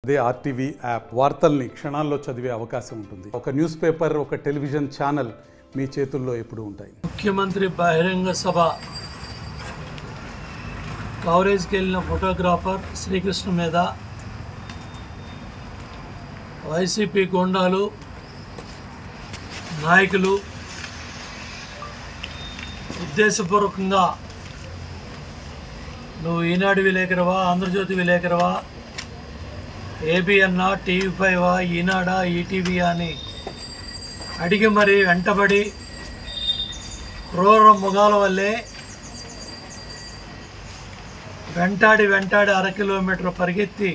అదే RTV app వార్తల్ని క్షణాల్లో చదివే అవకాశం ఉంటుంది. ఒక న్యూస్ పేపర్, ఒక టెలివిజన్ ఛానల్ మీ చేతుల్లో ఎప్పుడూ ఉంటాయి. ముఖ్యమంత్రి బహిరంగ సభ కవరేజ్కి వెళ్ళిన ఫోటోగ్రాఫర్ శ్రీకృష్ణ మీద వైసీపీ గూండాలు నాయకులు ఉద్దేశపూర్వకంగా నువ్వు ఈనాడు విలేకరవా, ఆంధ్రజ్యోతి విలేకరవా, ఏబిఎన్నా, టీవీ5 ఈనాడా, ఈటీవీ అని అడిగి మరీ వెంటబడి క్రూర మృగాల వల్లే వెంటాడి 1 కిలోమీటర్ పరిగెత్తి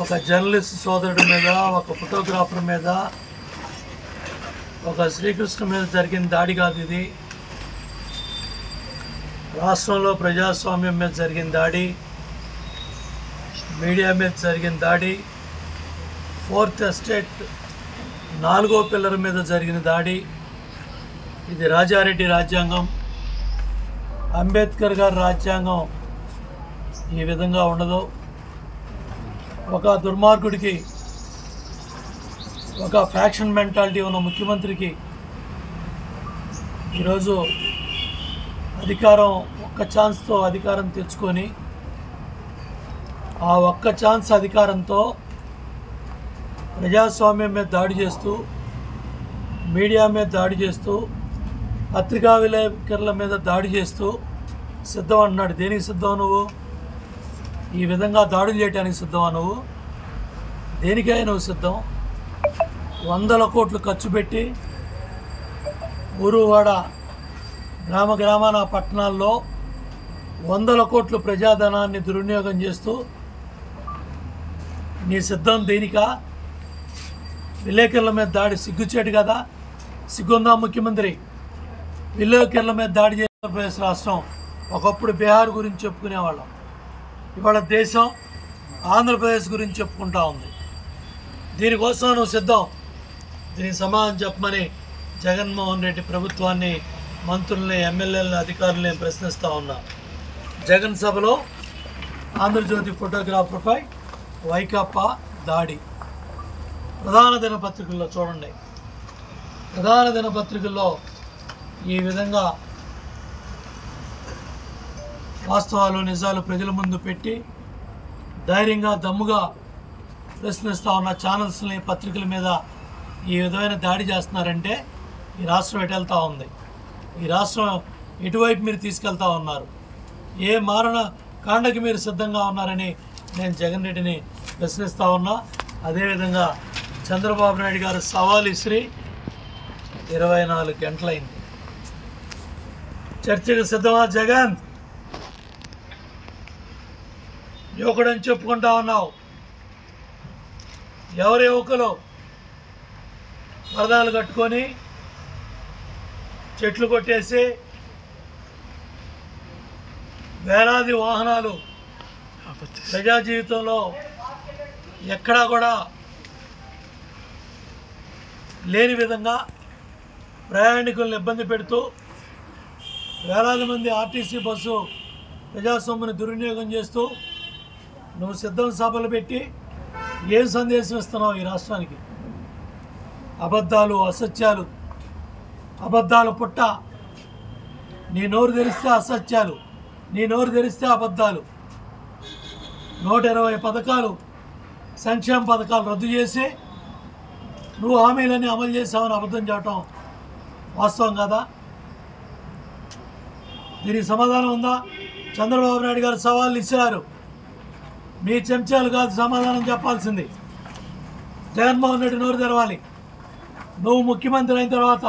ఒక జర్నలిస్ట్ సోదరుడి మీద, ఒక ఫోటోగ్రాఫర్ మీద, ఒక శ్రీకృష్ణ మీద జరిగిన దాడి కాదు ఇది. రాష్ట్రంలో ప్రజాస్వామ్యం మీద జరిగిన దాడి, మీడియా మీద జరిగిన దాడి, 4th ఎస్టేట్ 4వ పిల్లర్ మీద జరిగిన దాడి. ఇది రాజారెడ్డి రాజ్యాంగం, అంబేద్కర్ గారి రాజ్యాంగం ఈ విధంగా ఉండదు. ఒక దుర్మార్గుడికి, ఒక ఫ్యాక్షన్ మెంటాలిటీ ఉన్న ముఖ్యమంత్రికి ఈరోజు అధికారం, ఒక్క ఛాన్స్తో అధికారం తెచ్చుకొని ఆ ఒక్క ఛాన్స్ అధికారంతో ప్రజాస్వామ్యం మీద దాడి చేస్తూ, మీడియా మీద దాడి చేస్తూ, పత్రికా విలేకరుల మీద దాడి చేస్తూ సిద్ధం అంటున్నాడు. దేనికి సిద్ధం నువ్వు? ఈ విధంగా దాడులు చేయడానికి సిద్ధమా నువ్వు? దేనికై నువ్వు సిద్ధం? 100 కోట్లు ఖర్చు పెట్టి ఊరువాడ గ్రామాన పట్టణాల్లో 100 కోట్లు ప్రజాధనాన్ని దుర్వినియోగం చేస్తూ నీ సిద్ధం దేనికా? విలేకరుల మీద దాడి సిగ్గుచేటు కదా? సిగ్గుందా ముఖ్యమంత్రి? విలేకరుల మీద దాడి చేసిన ఆంధ్రప్రదేశ్ రాష్ట్రం, ఒకప్పుడు బీహార్ గురించి చెప్పుకునేవాళ్ళం, ఇవాళ దేశం ఆంధ్రప్రదేశ్ గురించి చెప్పుకుంటా ఉంది. దీనికోసం నువ్వు సిద్ధం? దీనికి సమాధానం చెప్పమని జగన్మోహన్ రెడ్డి ప్రభుత్వాన్ని, మంత్రుల్ని, ఎమ్మెల్యేలని, అధికారులని ప్రశ్నిస్తూ ఉన్నా. జగన్ సభలో ఆంధ్రజ్యోతి ఫోటోగ్రాఫర్పై వైకాపా దాడి. ప్రధాన దినపత్రికల్లో చూడండి, ప్రధాన దినపత్రికల్లో ఈ విధంగా వాస్తవాలు, నిజాలు ప్రజల ముందు పెట్టి ధైర్యంగా, దమ్ముగా ప్రశ్నిస్తూ ఉన్న ఛానల్స్ని, పత్రికల మీద ఈ విధమైన దాడి చేస్తున్నారంటే ఈ రాష్ట్రం ఎటు వెళ్తూ ఉంది? ఈ రాష్ట్రం ఎటువైపు మీరు తీసుకెళ్తా ఉన్నారు? ఏ మారణ కాండకి మీరు సిద్ధంగా ఉన్నారని నేను జగన్ రెడ్డిని ప్రశ్నిస్తూ ఉన్నా. అదేవిధంగా చంద్రబాబు నాయుడు గారు సవాల్ ఇసిరి 24 గంటలైంది. చర్చకు సిద్ధమా జగన్? యువకుడని చెప్పుకుంటా ఉన్నావు. ఎవరు యువకులు? పరదాలు కట్టుకొని చెట్లు కొట్టేసి వేలాది వాహనాలు ప్రజా జీవితంలో ఎక్కడా కూడా లేని విధంగా ప్రయాణికులను ఇబ్బంది పెడుతూ వేలాది మంది ఆర్టీసీ బస్సు ప్రజాస్వామ్యాన్ని దుర్వినియోగం చేస్తూ నువ్వు సిద్ధం సభలు పెట్టి ఏం సందేశం ఇస్తున్నావు ఈ రాష్ట్రానికి? అబద్ధాలు, అసత్యాలు, అబద్ధాల పుట్ట. నీ నోరు తెరిస్తే అసత్యాలు, నీ నోరు తెరిస్తే అబద్ధాలు. 120 పథకాలు, సంక్షేమ పథకాలు రద్దు చేసి నువ్వు హామీలన్నీ అమలు చేసావని అబద్ధం చెప్పడం వాస్తవం కదా? దీనికి సమాధానం ఉందా? చంద్రబాబు నాయుడు గారు సవాళ్ళు ఇచ్చారు. మీ చెంచాలు కాదు సమాధానం చెప్పాల్సింది. జగన్మోహన్ రెడ్డి నోరు తెరవాలి. నువ్వు ముఖ్యమంత్రి అయిన తర్వాత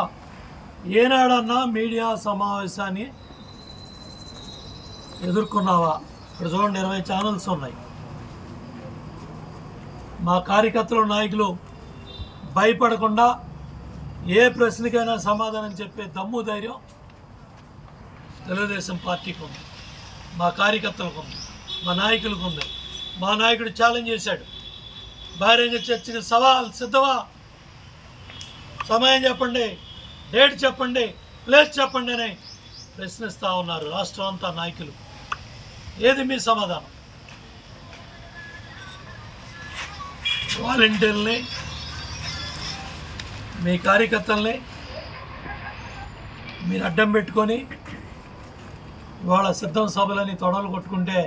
ఏనాడన్నా మీడియా సమావేశాన్ని ఎదుర్కొన్నావా? ఇక్కడ చూడండి, 20 ఛానల్స్ ఉన్నాయి. మా కార్యకర్తలు, నాయకులు భయపడకుండా ఏ ప్రశ్నకైనా సమాధానం చెప్పే దమ్ము, ధైర్యం తెలుగుదేశం పార్టీకి ఉంది, మా కార్యకర్తలకు ఉంది, మా నాయకులకు ఉంది. మా నాయకుడు ఛాలెంజ్ చేశాడు, బహిరంగ చర్చకి సవాల్ సిద్ధమా? సమయం చెప్పండి, డేట్ చెప్పండి, ప్లేస్ చెప్పండి అని ప్రశ్నిస్తూ ఉన్నారు రాష్ట్రం అంతా నాయకులు. ఏది మీ సమాధానం? వాలంటీర్లని, మీ కార్యకర్తల్ని మీరు అడ్డం పెట్టుకొని ఇవాళ సిద్ధం సభలని తొడలు కొట్టుకుంటే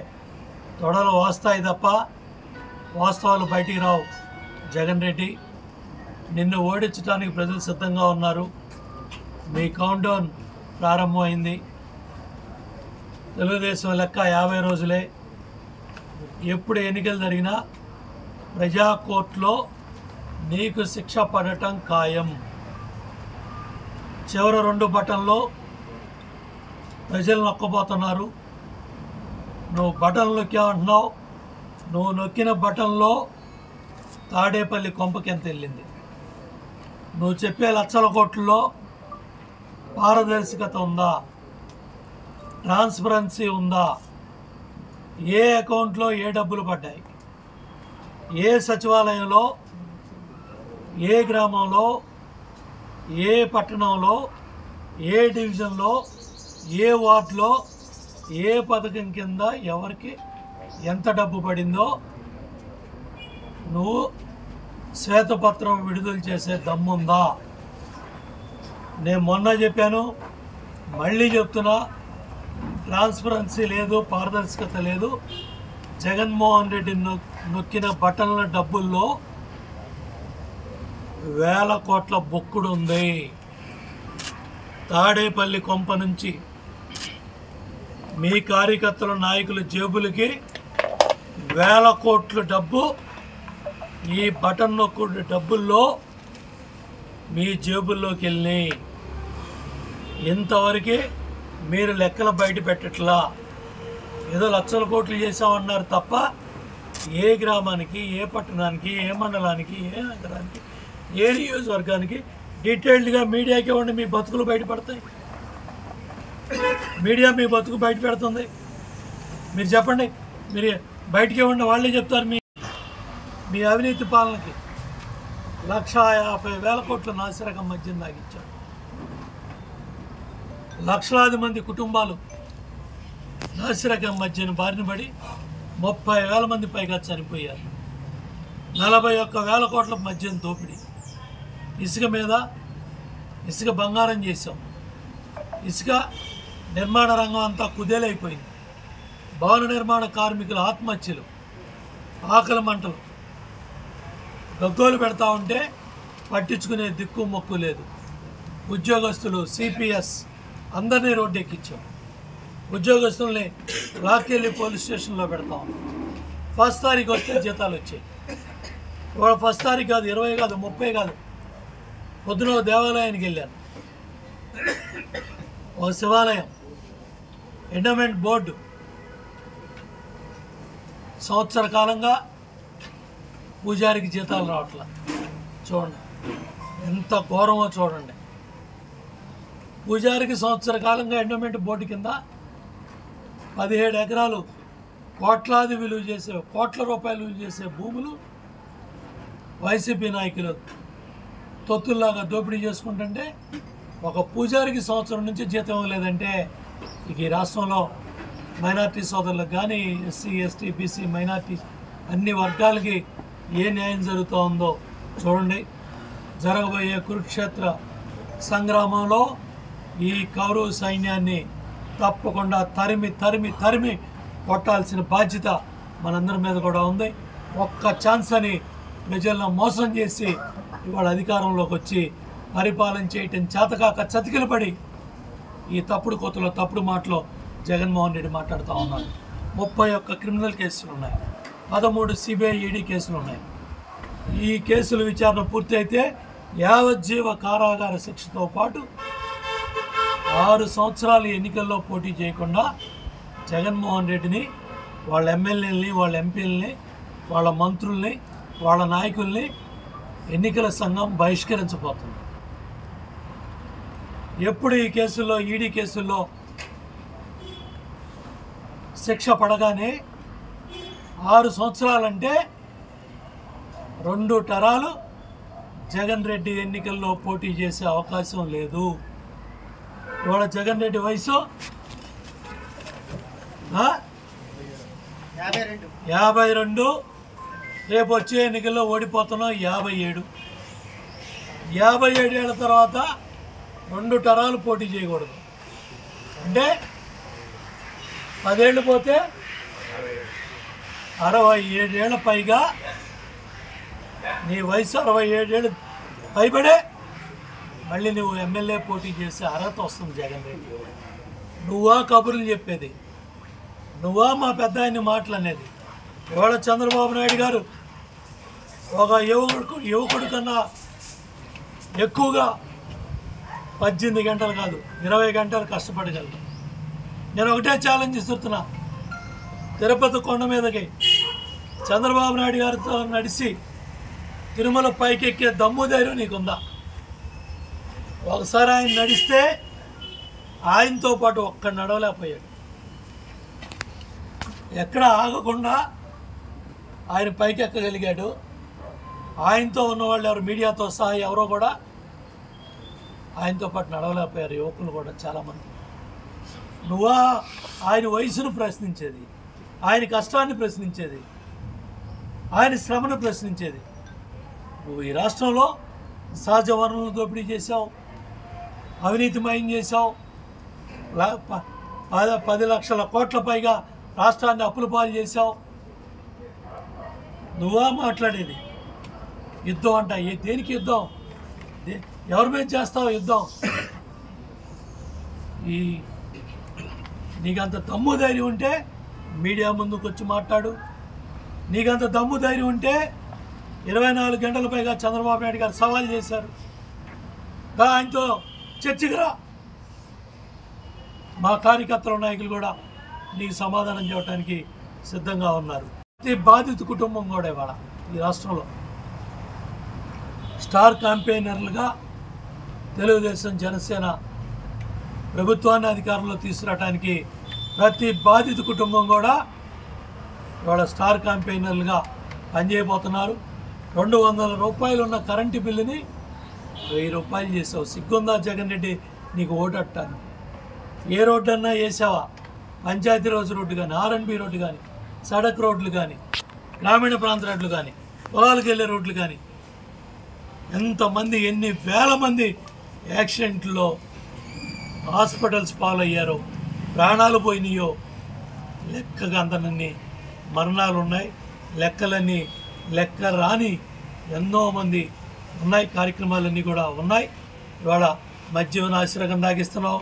తొడలు వాస్తాయి తప్ప వాస్తవాలు బయటికి రావు. జగన్ రెడ్డి, నిన్ను ఓడించడానికి ప్రజలు సిద్ధంగా ఉన్నారు. మీ కౌంట్డౌన్ ప్రారంభమైంది. తెలుగుదేశం లెక్క 50 రోజులే. ఎప్పుడు ఎన్నికలు జరిగినా ప్రజా కోర్టులో నీకు శిక్ష పడటం ఖాయం. చివరి 2 బటన్లో ప్రజలు నొక్కబోతున్నారు. నువ్వు బటన్ నొక్కావంటున్నావు. నువ్వు నొక్కిన బటన్లో తాడేపల్లి కొంపకి ఎంత వెళ్ళింది? నువ్వు చెప్పే లక్షల కోట్లలో పారదర్శకత ఉందా? ట్రాన్స్పరెన్సీ ఉందా? ఏ అకౌంట్లో ఏ డబ్బులు పడ్డాయి? ఏ సచివాలయంలో, ఏ గ్రామంలో, ఏ పట్టణంలో, ఏ డివిజన్లో, ఏ వార్డులో, ఏ పథకం కింద ఎవరికి ఎంత డబ్బు పడిందో నువ్వు శ్వేతపత్రం విడుదల చేసే దమ్ముందా? నేను మొన్న చెప్పాను, మళ్ళీ చెప్తున్నా, ట్రాన్స్పరెన్సీ లేదు, పారదర్శకత లేదు. జగన్మోహన్ రెడ్డి నొక్కిన బటన్ల డబ్బుల్లో వేల కోట్ల బొక్కుడు ఉంది. తాడేపల్లి కొంప నుంచి మీ కార్యకర్తల నాయకుల జేబులకి వేల కోట్ల డబ్బు ఈ బటన్ నొక్కుడు డబ్బుల్లో మీ జేబుల్లోకి వెళ్ళినాయి. ఇంతవరకు మీరు లెక్కలు బయట పెట్టట్లా. ఏదో లక్షల కోట్లు చేసామన్నారు తప్ప ఏ గ్రామానికి, ఏ పట్టణానికి, ఏ మండలానికి, ఏ నగరానికి, ఏ నియోజకవర్గానికి డీటెయిల్డ్గా మీడియాకి ఇవ్వండి. మీ బతుకులు బయటపడతాయి. మీడియా మీ బతుకు బయట పెడుతుంది. మీరు చెప్పండి, మీరు బయటికి ఇవ్వండి, వాళ్ళే చెప్తారు. మీ అవినీతి పాలనకి 1,50,000 కోట్ల నాసిరకం మద్యం తాగించారు. లక్షలాది మంది కుటుంబాలు నాసిరకం మద్యం బారిన పడి 30,000 మంది పైగా చనిపోయారు. 41,000 కోట్ల మద్యం దోపిడీ. ఇసుక మీద ఇసుక బంగారం చేసాం. ఇసుక నిర్మాణ రంగం అంతా కుదేలైపోయింది. భవన నిర్మాణ కార్మికుల ఆత్మహత్యలు, ఆకలి మంటలు, గగ్గోలు పెడతా ఉంటే పట్టించుకునే దిక్కు మొక్కు లేదు. ఉద్యోగస్తులు, సిపిఎస్ అందరినీ రోడ్డు ఎక్కించాం. ఉద్యోగస్తుల్ని లాక్కెళ్ళి పోలీస్ స్టేషన్లో పెడతాం. 1st తారీఖు వస్తే జీతాలు వచ్చాయి. ఇవాళ 1st తారీఖు కాదు, 20 కాదు, 30 కాదు. పొద్దున దేవాలయానికి వెళ్ళాను. ఒక శివాలయం ఎండోమెంట్ బోర్డు సంవత్సర కాలంగా పూజారికి జీతాలు రావట్లా. చూడండి ఎంత ఘోరమో చూడండి. పూజారికి సంవత్సర కాలంగా ఎండోమెంట్ బోర్డు కింద 17 ఎకరాలు కోట్లాది విలువ చేసే, కోట్ల రూపాయలు విలువ చేసే భూములు వైసీపీ నాయకులు తొత్తుల్లాగా దోపిడీ చేసుకుంటుంటే ఒక పూజారికి సంవత్సరం నుంచి జీతం ఇవ్వలేదంటే ఇక ఈ రాష్ట్రంలో మైనార్టీ సోదరులకు కానీ, ఎస్సీ, ఎస్టీ, బీసీ, మైనార్టీ అన్ని వర్గాలకి ఏ న్యాయం జరుగుతూ ఉందో చూడండి. జరగబోయే కురుక్షేత్ర సంగ్రామంలో ఈ కౌరవ సైన్యాన్ని తప్పకుండా తరిమి తరిమి తరిమి కొట్టాల్సిన బాధ్యత మనందరి మీద కూడా ఉంది. ఒక్క ఛాన్స్ అని ప్రజలను మోసం చేసి ఇవాళ అధికారంలోకి వచ్చి పరిపాలన చేయటం చేతకాక చతికిలు పడి ఈ తప్పుడు కోతలో, తప్పుడు మాటలో జగన్మోహన్ రెడ్డి మాట్లాడుతూ ఉన్నారు. 31 క్రిమినల్ కేసులు ఉన్నాయి, 13 సిబిఐ ఈడీ కేసులు ఉన్నాయి. ఈ కేసుల విచారణ పూర్తి అయితే యావజ్జీవ కారాగార శిక్షతో పాటు 6 సంవత్సరాలు ఎన్నికల్లో పోటీ చేయకుండా జగన్మోహన్ రెడ్డిని, వాళ్ళ ఎమ్మెల్యేలని, వాళ్ళ ఎంపీలని, వాళ్ళ మంత్రుల్ని, వాళ్ళ నాయకుల్ని ఎన్నికల సంఘం బహిష్కరించబోతుంది. ఎప్పుడు ఈ కేసుల్లో, ఈడీ కేసుల్లో శిక్ష పడగానే 6 సంవత్సరాలంటే 2 టరాలు జగన్ రెడ్డి ఎన్నికల్లో పోటీ చేసే అవకాశం లేదు. ఇవాళ జగన్ రెడ్డి వయసు 52. రేపు వచ్చే ఎన్నికల్లో ఓడిపోతున్నాం 57. 57 ఏళ్ళ తర్వాత 2 తరాలు పోటీ చేయకూడదు అంటే 10 ఏళ్ళు పోతే 67 ఏళ్ళ పైగా నీ వయసు 67 ఏళ్ళు పైబడే మళ్ళీ నువ్వు ఎమ్మెల్యే పోటీ చేసే అర్హత వస్తుంది జగన్ రెడ్డి. నువ్వా కబుర్లు చెప్పేది, నువ్వా మా పెద్ద ఆయన్ని మాటలు అనేది. ఇవాళ చంద్రబాబు నాయుడు గారు ఒక యువకుడి కన్నా ఎక్కువగా 18 గంటలు కాదు 20 గంటలు కష్టపడగలరు. నేను ఒకటే ఛాలెంజ్ ఇస్తున్నా, తిరుపతి కొండ మీదకి చంద్రబాబు నాయుడు గారితో నడిచి తిరుమల పైకెక్కే దమ్ము ధైర్యం నీకుందా? ఒకసారి ఆయన నడిస్తే ఆయనతో పాటు ఒక్క నడవలేకపోయాడు. ఎక్కడ ఆగకుండా ఆయన పైకి ఎక్కగలిగాడు. ఆయనతో ఉన్నవాళ్ళు ఎవరు, మీడియాతో సహా ఎవరో కూడా ఆయనతో పాటు నడవలేకపోయారు. యువకులు కూడా చాలామంది. నువ్వా ఆయన వయసును ప్రశ్నించేది, ఆయన కష్టాన్ని ప్రశ్నించేది, ఆయన శ్రమను ప్రశ్నించేది. నువ్వు ఈ రాష్ట్రంలో సహజ వనరులను దోపిడీ చేశావు, అవినీతిమయం చేశావు, 10 లక్షల కోట్ల పైగా రాష్ట్రాన్ని అప్పుల పాలు చేశావు. నువ్వా మాట్లాడేది? యుద్ధం అంట, దేనికి యుద్ధం? ఎవరి మీద చేస్తావు యుద్ధం? నీకంత దమ్ము ధైర్యం ఉంటే మీడియా ముందుకు వచ్చి మాట్లాడు. నీకంత దమ్ము ధైర్యం ఉంటే 24 గంటల పైగా చంద్రబాబు నాయుడు గారు సవాల్ చేశారు, ఆయనతో చర్చకు రా. మా కార్యకర్తల నాయకులు కూడా నీకు సమాధానం చెప్పడానికి సిద్ధంగా ఉన్నారు. ప్రతి బాధిత కుటుంబం కూడా ఇవాళ ఈ రాష్ట్రంలో స్టార్ క్యాంపెయినర్లుగా తెలుగుదేశం జనసేన ప్రభుత్వాన్ని అధికారంలో తీసుకురావడానికి ప్రతి బాధిత కుటుంబం కూడా ఇవాళ స్టార్ క్యాంపెయినర్లుగా పనిచేయబోతున్నారు. 200 రూపాయలు ఉన్న కరెంటు బిల్లుని 1000 రూపాయలు చేసావు. సిగ్గుందా జగన్ రెడ్డి నీకు ఓటట్టాను? ఏ రోడ్డు అన్నా వేసావా? పంచాయతీ రోజు రోడ్డు కానీ, ఆర్ఎన్బి రోడ్డు కానీ, సడక్ రోడ్లు కానీ, గ్రామీణ ప్రాంత రోడ్లు కానీ, పొలాలకు వెళ్ళే రోడ్లు కానీ, ఎంతమంది ఎన్ని వేల మంది యాక్సిడెంట్లో హాస్పిటల్స్ పాలయ్యారో, ప్రాణాలు పోయినాయో లెక్కగా అంతనన్ని మరణాలు ఉన్నాయి. లెక్కలన్నీ లెక్క రాని ఎన్నో మంది ఉన్నాయి. కార్యక్రమాలన్నీ కూడా ఉన్నాయి. ఇవాళ మద్యం నాసిరకం తాగిస్తున్నావు,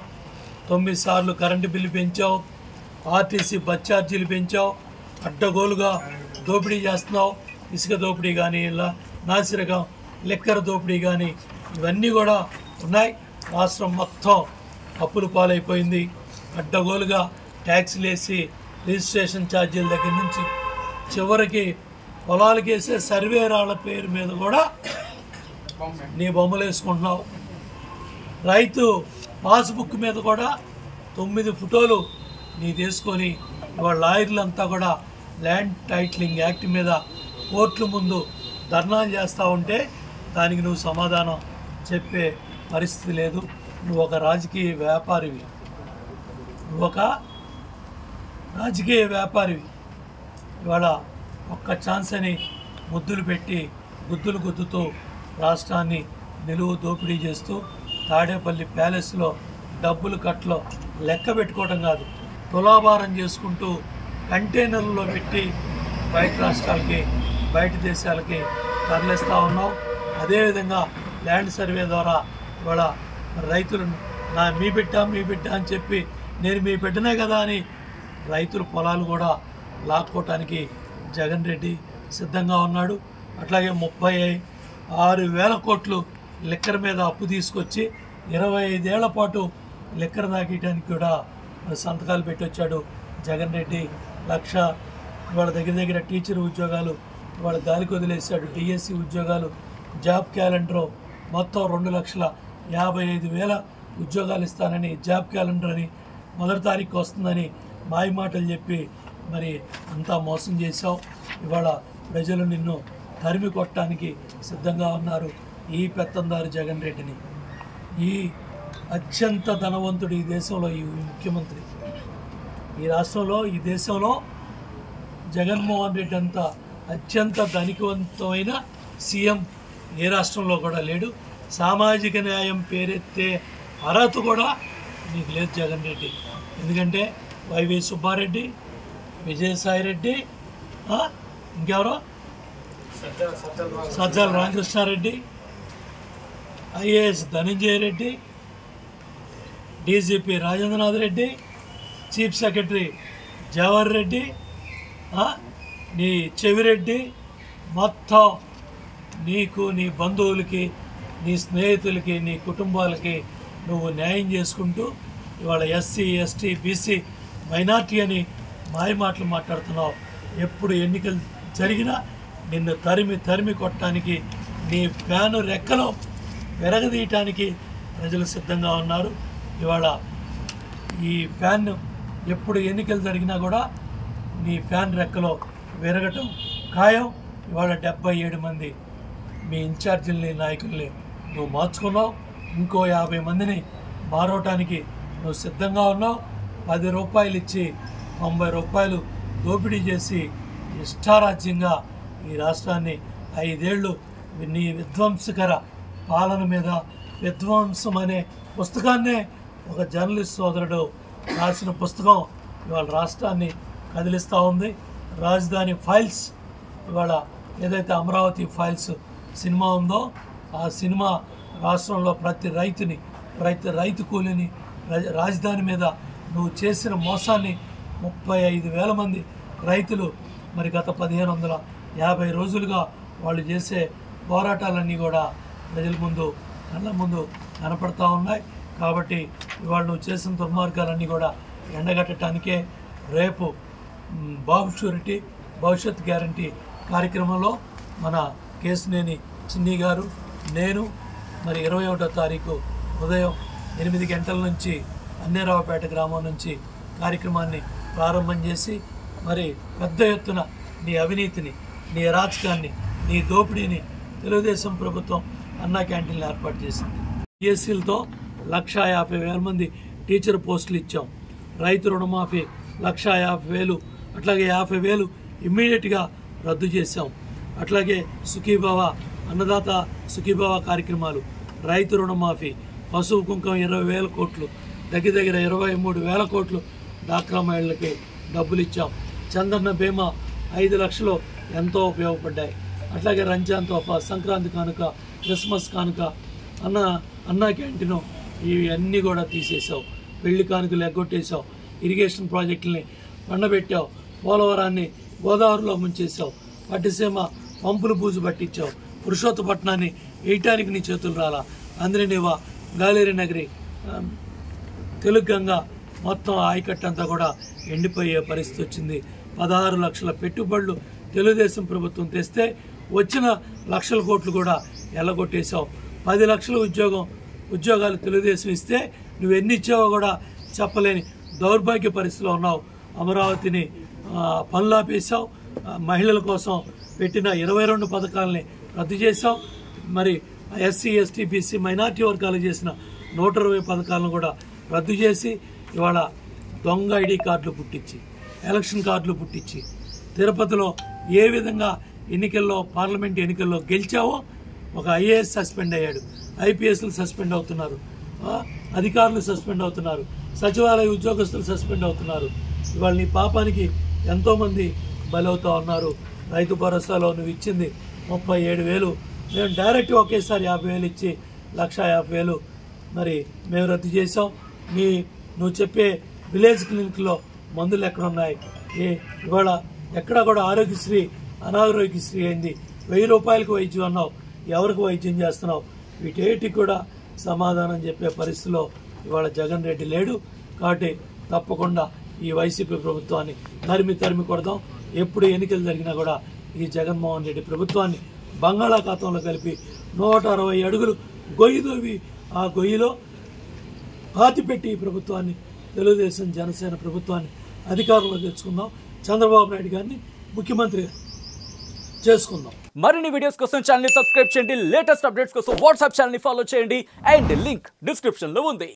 9 సార్లు కరెంటు బిల్లు పెంచావు, ఆర్టీసీ బస్ ఛార్జీలు పెంచావు, అడ్డగోలుగా దోపిడీ చేస్తున్నావు. ఇసుక దోపిడీ కానీ, ఇలా నాసిరకం లెక్కర దోపిడీ కానీ ఇవన్నీ కూడా ఉన్నాయి. రాష్ట్రం మొత్తం అప్పుల పాలైపోయింది. అడ్డగోలుగా ట్యాక్సీలు వేసి రిజిస్ట్రేషన్ ఛార్జీల దగ్గర నుంచి చివరికి పొలాలకు వేసే సర్వేరాళ్ళ పేరు మీద కూడా నీ బొమ్మలు వేసుకుంటున్నావు. రైతు పాస్బుక్ మీద కూడా 9 ఫోటోలు నీ తీసుకొని ఇవాళ లాయర్లంతా కూడా ల్యాండ్ టైటిలింగ్ యాక్ట్ మీద కోర్టుల ముందు ధర్నాలు చేస్తూ ఉంటే దానికి నువ్వు సమాధానం చెప్పే పరిస్థితి లేదు. నువ్వు ఒక రాజకీయ వ్యాపారివి, ఇవాళ ఒక్క ఛాన్స్ అని ముద్దులు పెట్టి గుద్దులు గుద్దుతూ రాష్ట్రాన్ని నిలువు దోపిడీ చేస్తూ తాడేపల్లి ప్యాలెస్లో డబ్బులు కట్టలో లెక్క పెట్టుకోవడం కాదు, తులాభారం చేసుకుంటూ కంటైనర్లలో పెట్టి బయట రాష్ట్రాలకి బయట దేశాలకి తరలిస్తూ ఉన్నావు. అదేవిధంగా ల్యాండ్ సర్వే ద్వారా ఇవాళ రైతులను మీ బిడ్డ అని చెప్పి నేను మీ బిడ్డనే కదా అని రైతుల పొలాలు కూడా లాక్కోవటానికి జగన్ రెడ్డి సిద్ధంగా ఉన్నాడు. అట్లాగే 36,000 కోట్లు లిక్కర్ మీద అప్పు తీసుకొచ్చి 25 ఏళ్ల పాటు లిక్కర్ తాగేయడానికి కూడా సంతకాలు పెట్టొచ్చాడు జగన్ రెడ్డి. ఇవాళ దగ్గర టీచర్ ఉద్యోగాలు ఇవాళ గాలికి వదిలేశాడు. డిఎస్సి ఉద్యోగాలు, జాబ్ క్యాలెండర్ మొత్తం 2,55,000 ఉద్యోగాలు ఇస్తానని, జాబ్ క్యాలెండర్ అని 1వ తారీఖు వస్తుందని మాయ మాటలు చెప్పి మరి అంతా మోసం చేశావు. ఇవాళ ప్రజలు నిన్ను తరిమి కొట్టడానికి సిద్ధంగా ఉన్నారు. ఈ పెత్తందారు జగన్ రెడ్డిని, ఈ అత్యంత ధనవంతుడు ఈ దేశంలో ఈ ముఖ్యమంత్రి, ఈ రాష్ట్రంలో ఈ దేశంలో జగన్మోహన్ రెడ్డి అంత అత్యంత ధనికవంతమైన సీఎం ఏ రాష్ట్రంలో కూడా లేడు. సామాజిక న్యాయం పేరెత్తే అర్హత కూడా నీకు లేదు జగన్ రెడ్డి. ఎందుకంటే వైవి సుబ్బారెడ్డి, విజయసాయిరెడ్డి, ఇంకెవరో Sajjala Ramakrishna Reddy, IAS Dhananjaya Reddy, DGP Rajendranath Reddy, chief secretary Jawahar Reddy, నీ చెవిరెడ్డి, మొత్తం నీకు, నీ బంధువులకి, నీ స్నేహితులకి, నీ కుటుంబాలకి నువ్వు న్యాయం చేసుకుంటూ ఇవాళ ఎస్సీ, ఎస్టీ, బీసీ, మైనార్టీ అని మాయమాటలు మాట్లాడుతున్నావు. ఎప్పుడు ఎన్నికలు జరిగినా నిన్ను తరిమి కొట్టడానికి, నీ ఫ్యాను రెక్కలో విరగదీయటానికి ప్రజలు సిద్ధంగా ఉన్నారు. ఇవాళ ఈ ఫ్యాన్ ఎప్పుడు ఎన్నికలు జరిగినా కూడా నీ ఫ్యాన్ రెక్కలో విరగటం ఖాయం. ఇవాళ 77 మంది మీ ఇన్ఛార్జీలని, నాయకుల్ని నువ్వు మార్చుకున్నావు. ఇంకో 50 మందిని మారవటానికి నువ్వు సిద్ధంగా ఉన్నావు. 10 రూపాయలు ఇచ్చి 90 రూపాయలు దోపిడీ చేసి ఇష్టారాజ్యంగా ఈ రాష్ట్రాన్ని 5 ఏళ్ళు నీ విధ్వంసకర పాలన మీద, విధ్వంసం అనే పుస్తకాన్నే ఒక జర్నలిస్ట్ సోదరుడు రాసిన పుస్తకం ఇవాళ రాష్ట్రాన్ని కదిలిస్తూ ఉంది. రాజధాని ఫైల్స్, ఇవాళ ఏదైతే అమరావతి ఫైల్స్ సినిమా ఉందో ఆ సినిమా రాష్ట్రంలో ప్రతి రైతు కూలిని రాజధాని మీద నువ్వు చేసిన మోసాన్ని 35,000 మంది రైతులు మరి గత 1550 రోజులుగా వాళ్ళు చేసే పోరాటాలన్నీ కూడా ప్రజల ముందు, కళ్ళ ముందు కనపడతా ఉన్నాయి. కాబట్టి ఇవాళ నువ్వు చేసిన దుర్మార్గాలన్నీ కూడా ఎండగట్టడానికే రేపు బాబు షూరిటీ భవిష్యత్ గ్యారంటీ కార్యక్రమంలో మన కేశినేని చిన్ని గారు, నేను మరి 21వ తారీఖు ఉదయం 8 గంటల నుంచి అన్నేరావుపేట గ్రామం నుంచి కార్యక్రమాన్ని ప్రారంభం చేసి మరి పెద్ద ఎత్తున నీ అవినీతిని, నీ అరాచకాన్ని, నీ దోపిడీని తెలుగుదేశం ప్రభుత్వం అన్నా క్యాంటీన్లు ఏర్పాటు చేసింది. పిఎస్సీలతో 150,000 మంది టీచర్ పోస్టులు ఇచ్చాం. రైతు రుణమాఫీ 150,000, అట్లాగే 50,000 ఇమ్మీడియట్గా రద్దు చేశాం. అట్లాగే సుఖీభవ, అన్నదాత సుఖీభవ కార్యక్రమాలు, రైతు రుణమాఫీ, పశువు కుంకం 20,000 కోట్లు, దగ్గర 23,000 కోట్లు డాక్రా మహిళలకి డబ్బులు ఇచ్చాం. చంద్రన్న బీమా 5 లక్షలు ఎంతో ఉపయోగపడ్డాయి. అట్లాగే రంజాన్ తోఫా, సంక్రాంతి కానుక, క్రిస్మస్ కానుక, అన్నా క్యాంటీను ఇవన్నీ కూడా తీసేసావు. పెళ్లి కానుకలు ఎగ్గొట్టేసావు. ఇరిగేషన్ ప్రాజెక్టుల్ని పండబెట్టావు. పోలవరాన్ని గోదావరిలో ముంచేసావు. పట్టిసీమ పంపులు బూజు పట్టించావు. పురుషోత్తపట్నాన్ని వేయటానికి నీ చేతులు రాలా. అందరినివా, గాలేరి నగరి, తెలుగు గంగ మొత్తం ఆయకట్టంతా కూడా ఎండిపోయే పరిస్థితి వచ్చింది. 16 లక్షల పెట్టుబడులు తెలుగుదేశం ప్రభుత్వం తెస్తే వచ్చిన లక్షల కోట్లు కూడా ఎల్లగొట్టేశావు. 10 లక్షల ఉద్యోగాలు తెలుగుదేశం ఇస్తే నువ్వు ఎన్ని ఇచ్చావో కూడా చెప్పలేని దౌర్భాగ్య పరిస్థితిలో ఉన్నావు. అమరావతిని పనులాపేశావు. మహిళల కోసం పెట్టిన 22 పథకాలని రద్దు చేశావు. మరి ఎస్సీ, ఎస్టీ, బీసీ, మైనార్టీ వర్గాలు చేసిన 120 పథకాలను కూడా రద్దు చేసి ఇవాళ దొంగ ఐడి కార్డులు పుట్టించి, ఎలక్షన్ కార్డులు పుట్టించి, తిరుపతిలో ఏ విధంగా పార్లమెంట్ ఎన్నికల్లో గెలిచావో ఒక ఐఏఎస్ సస్పెండ్ అయ్యాడు, ఐపీఎస్లు సస్పెండ్ అవుతున్నారు, అధికారులు సస్పెండ్ అవుతున్నారు, సచివాలయ ఉద్యోగస్తులు సస్పెండ్ అవుతున్నారు. ఇవాళ నీ పాపానికి ఎంతోమంది బలవుతూ ఉన్నారు. రైతు భరోసాలో నువ్వు ఇచ్చింది 37,000, మేము డైరెక్ట్ ఒకేసారి 50,000 ఇచ్చి 150,000 మరి మేము రద్దు చేసాం. నువ్వు చెప్పే విలేజ్ క్లినిక్లో మందులు ఎక్కడున్నాయి? ఇవాళ ఎక్కడా కూడా ఆరోగ్యశ్రీ అనారోగ్యశ్రీ అయింది. 1000 రూపాయలకు వైద్యం అన్నావు, ఎవరికి వైద్యం చేస్తున్నావు? వీటేటికి కూడా సమాధానం చెప్పే పరిస్థితిలో ఇవాళ జగన్ రెడ్డి లేడు. కాబట్టి తప్పకుండా ఈ వైసీపీ ప్రభుత్వాన్ని తరిమి కొడదాం. ఎప్పుడు ఎన్నికలు జరిగినా కూడా ఈ జగన్మోహన్ రెడ్డి ప్రభుత్వాన్ని బంగాళాఖాతంలో కలిపి 160 అడుగులు గొయ్యి తవ్వి ఆ గొయ్యిలో పాతిపెట్టి ఈ ప్రభుత్వాన్ని, తెలుగుదేశం జనసేన ప్రభుత్వాన్ని అధికారంలో తెచ్చుకుందాం. చంద్రబాబు నాయుడు గారిని ముఖ్యమంత్రి చేసుకుందాం. మరిన్ని వీడియోస్ కోసం ఛానల్ ని సబ్స్క్రైబ్ చేయండి. లేటెస్ట్ అప్డేట్స్ కోసం వాట్సాప్ ఛానల్ ని ఫాలో చేయండి. అండ్ లింక్ డిస్క్రిప్షన్ లో ఉంది.